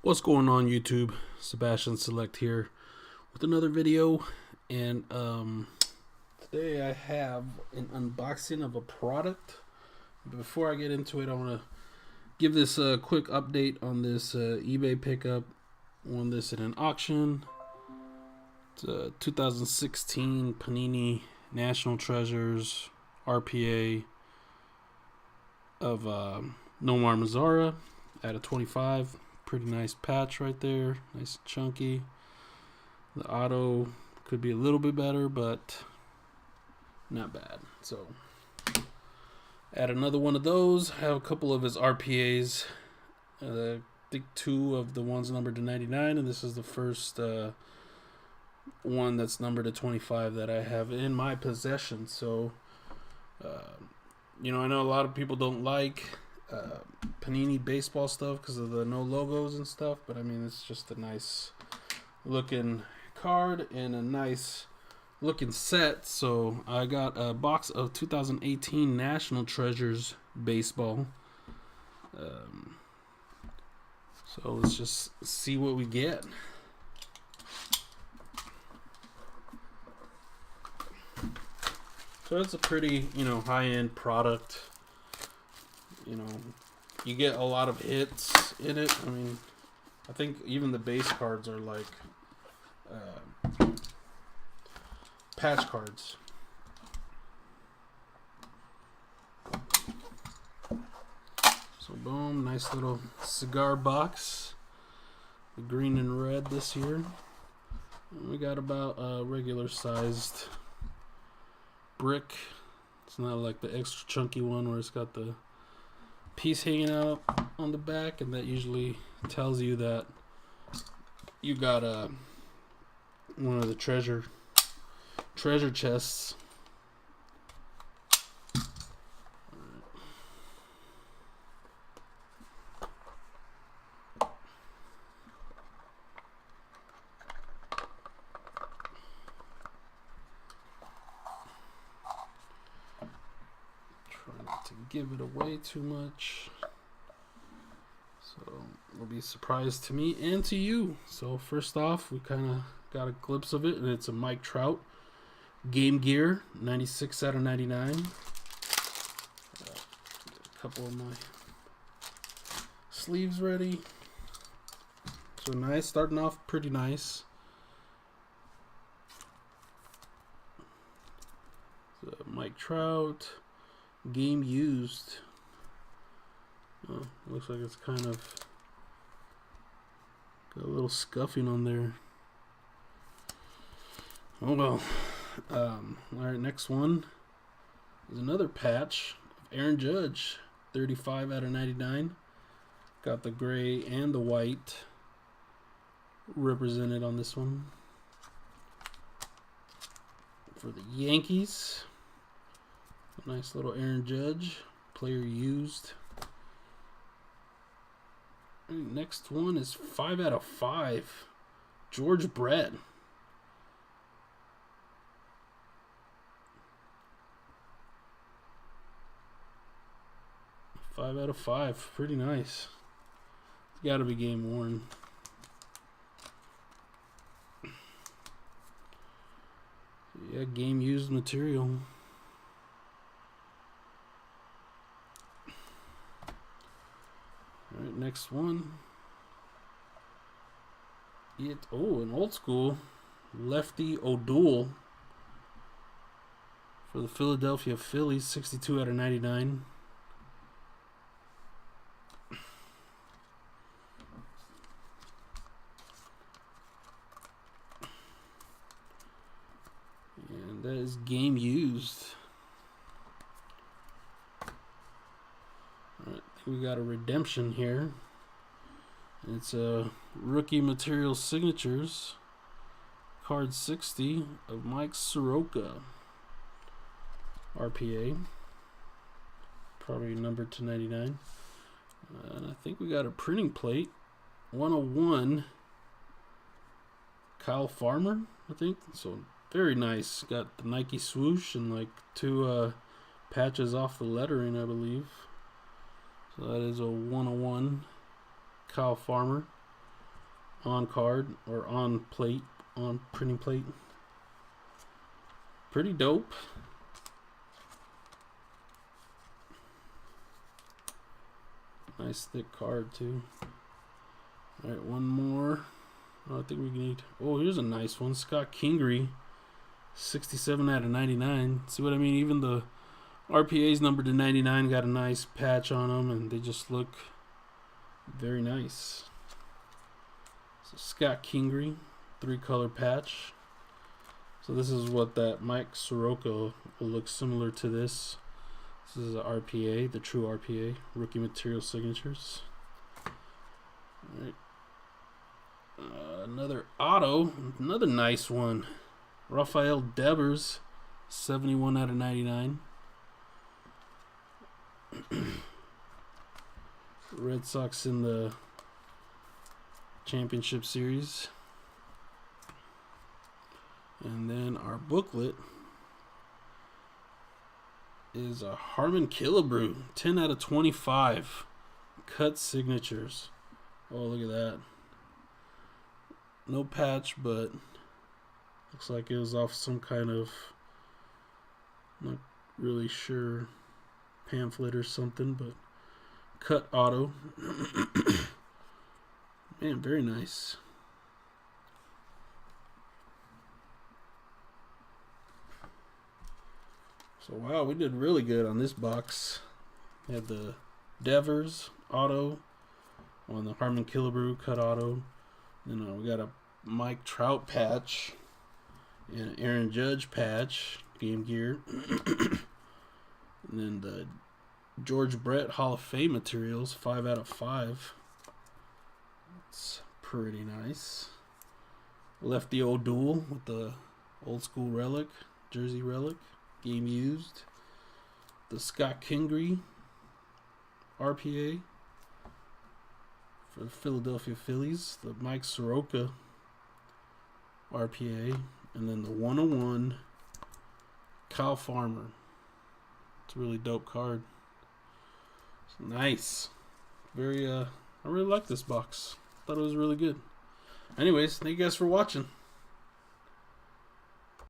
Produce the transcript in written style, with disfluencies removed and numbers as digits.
What's going on YouTube? Sebastian Select here with another video, and today I have an unboxing of a product. Before I get into it, I want to give this a quick update on this eBay pickup. Won this in an auction. It's a 2016 Panini National Treasures RPA of Nomar Mazara at a 25. Pretty nice patch right there, nice and chunky. The auto could be a little bit better, but not bad. So add another one of those. Have a couple of his RPAs. I think two of the ones numbered to 99, and this is the first one that's numbered to 25 that I have in my possession. So I know a lot of people don't like Panini baseball stuff because of the no logos and stuff, but I mean, it's just a nice looking card and a nice looking set. So I got a box of 2018 National Treasures baseball. So let's just see what we get. So it's a pretty, high-end product. You get a lot of hits in it. I mean, I think even the base cards are like patch cards. So boom, nice little cigar box. The green and red this year. And we got about a regular sized brick. It's not like the extra chunky one where it's got the piece hanging out on the back, and that usually tells you that you got one of the treasure chests. Try not to give it away too much, so it'll be a surprise to me and to you. So first off, we kind of got a glimpse of it, and it's a Mike Trout Game Gear 96 out of 99. A couple of my sleeves ready. So nice, starting off pretty nice. So Mike Trout Game Used. Oh, looks like it's kind of got a little scuffing on there. Oh well. Alright, next one is another patch of Aaron Judge, 35 out of 99. Got the gray and the white represented on this one. For the Yankees, a nice little Aaron Judge, player used. Next one is 5 out of 5. George Brett. 5 out of 5. Pretty nice. It's got to be game worn. Yeah, game used material. Alright, next one. An old school Lefty O'Doul for the Philadelphia Phillies, 62 out of 99. And that is game used. Alright, we got a redemption here. It's a rookie material signatures card 60 of Mike Soroka RPA, probably numbered to 99. And I think we got a printing plate 101 Kyle Farmer, I think. So very nice. Got the Nike swoosh and like two patches off the lettering, I believe. So that is a 101 Kyle Farmer. on card or on plate, on printing plate. Pretty dope. Nice thick card too. All right, one more. Oh, I think we need. Oh, here's a nice one. Scott Kingery, 67 out of 99. See what I mean? Even the RPA's numbered to 99 got a nice patch on them, and they just look very nice. So Scott Kingery, 3-color patch. So this is what that Mike Soroka will look similar to this. This is a RPA, the true RPA, rookie material signatures. All right. Another auto, another nice one. Rafael Devers, 71 out of 99. Red Sox in the championship series. And then our booklet is a Harmon Killebrew, 10 out of 25. Cut signatures. Oh, look at that. No patch, but looks like it was off some kind of, not really sure, pamphlet or something, but cut auto. Man, very nice. So wow, we did really good on this box. We had the Devers auto on the Harmon Killebrew cut auto. Then we got a Mike Trout patch and an Aaron Judge patch, Game Gear. And then the George Brett Hall of Fame materials, 5 out of 5. It's pretty nice. Lefty O'Doul with the old school relic, jersey relic, game used. The Scott Kingery RPA for the Philadelphia Phillies. The Mike Soroka RPA. And then the 101 Kyle Farmer. It's a really dope card. It's nice. Very, I really like this box. Thought it was really good. Anyways, thank you guys for watching.